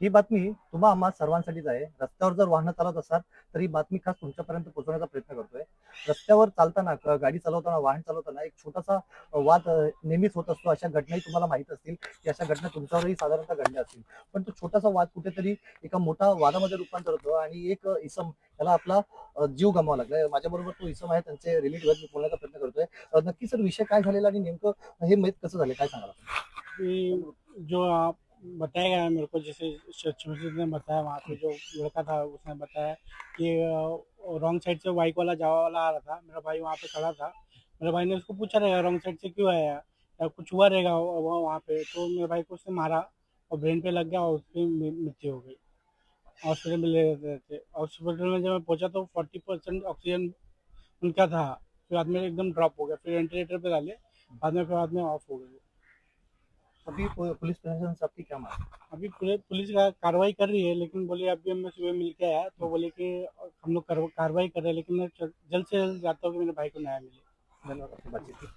ही बातमी तुम्हा आम्हा सर्वांसाठीच आहे. रस्त्यावर जर वाहनं चालवत असाल, तर ही बातमी खास तुमच्यापर्यंत पोहोचवण्याचा प्रयत्न करतोय. रस्त्यावर चालताना, गाडी चालवताना, वाहन चालवताना एक छोटासा वाद नेहमीच होत असतो. अशा घटनाही तुम्हाला माहीत असतील, की अशा घटना तुमच्यावरही साधारणतः घडल्या असतील. पण तो छोटासा वाद कुठेतरी एका मोठा वादामध्ये रूपांतर होतो आणि एक इसम त्याला आपला जीव गमवावा लागला. माझ्याबरोबर तो इसम आहे, त्यांचे रिलेटिव्ह आहेत. मी बोलण्याचा प्रयत्न करतोय. नक्की सर विषय काय झालेला आणि नेमकं हे माहीत कसं झालं? काय सांगाल आपण? कि जो आप बताया गया है मेरे को, जैसे शिवजीत ने बताया, वहाँ पे जो लड़का था उसने बताया कि रॉन्ग साइड से बाइक वाला जावा वाला आ रहा था। मेरा भाई वहाँ पे खड़ा था। मेरे भाई ने उसको पूछा रहेगा रॉन्ग साइड से क्यों आया या कुछ हुआ रहेगा वहाँ पे, तो मेरे भाई को उसने मारा और ब्रेन पे लग गया और उसकी मृत्यु हो गई। हॉस्पिटल में ले गए थे। हॉस्पिटल में जब मैं पहुंचा तो 40% ऑक्सीजन उनका था। फिर बाद में एकदम ड्रॉप हो गया, फिर वेंटिलेटर पे डाले, बाद में ऑफ हो गए। अभी पुलिस प्रशासन से आपकी क्या मांग है? अभी पुलिस का कार्रवाई कर रही है, लेकिन बोले अभी मैं सुबह मिल के आया तो बोले कि हम लोग कार्रवाई कर रहे हैं, लेकिन मैं जल्द से जल्द चाहता हूँ कि मेरे भाई को न्याय मिले। धन्यवाद आपकी बातचीत.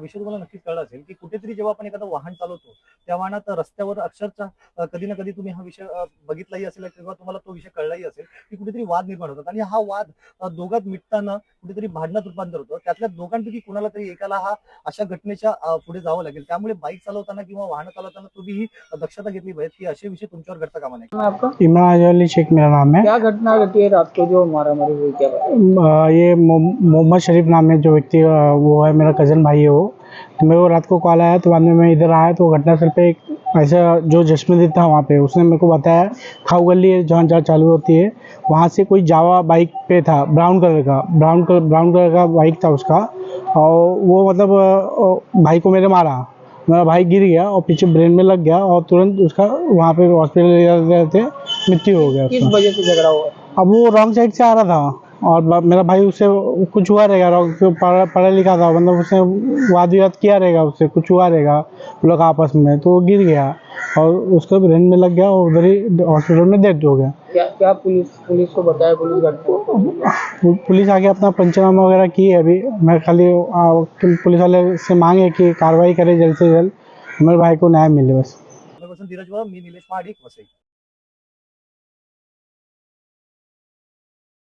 विषय तुम्हाला नक्कीच कळला असेल की कुठेतरी जेव्हा आपण एखादं वाहन चालवतो त्या वाहनात रस्त्यावर अक्षरशः कधी ना कधी तुम्ही हा विषय बघितलाही असेल किंवा तुम्हाला तो विषय कळलाही असेल की कुठेतरी वाद निर्माण होतात आणि हा वाद दोघात मिटताना कुठेतरी भांडणात रूपांतर होतं. त्यातल्या दोघांपैकी कुणाला तरी एकाला हा अशा घटनेच्या पुढे जावं लागेल. त्यामुळे बाईक चालवताना किंवा वाहन चालवताना तुम्ही ही दक्षता घेतली पाहिजे की असे विषय तुमच्यावर घडता कामा नये. आपका इमरान अली शेख मेरा नाम है। क्या घटना घटी है रात को जो मारा मारी हुई, क्या बात ये मोहम्मद शरीफ नाम है जो व्यक्ति, वो है मेरा कज़न भाई है वो। तो मेरे को रात को कॉल आया, तो बाद में मैं इधर आया तो घटनास्थल पे एक ऐसा जो जश्नदीप था वहाँ पे, उसने मेरे को बताया खाऊ गली है जहाँ जहाँ चालू होती है, वहाँ से कोई जावा बाइक पे था, ब्राउन कलर का बाइक था उसका। और वो मतलब भाई को मेरे मारा, मेरा भाई गिर गया और पीछे ब्रेन में लग गया और तुरंत उसका वहाँ पे हॉस्पिटल ले जाते मृत्यु हो गया किस उसका। वजह से झगड़ा हुआ? अब वो रॉन्ग साइड से आ रहा था और मेरा भाई उससे कुछ हुआ रहेगा, पढ़ा लिखा था, मतलब उसने वाद विवाद किया रहेगा, उससे कुछ हुआ रहेगा लोग आपस में, तो वो गिर गया और उसको ब्रेन में लग गया और उधर ही हॉस्पिटल में डेथ हो गया। क्या क्या पुलिस को बताया? पुलिस घटना पुलिस आके अपना पंचनामा वगैरह की है। अभी मैं खाली पुलिस वाले से मांगे कि कार्रवाई करे जल्द से जल्द, मेरे भाई को न्याय मिले बस। धीरज, मी निलेश महाडिक, वसई.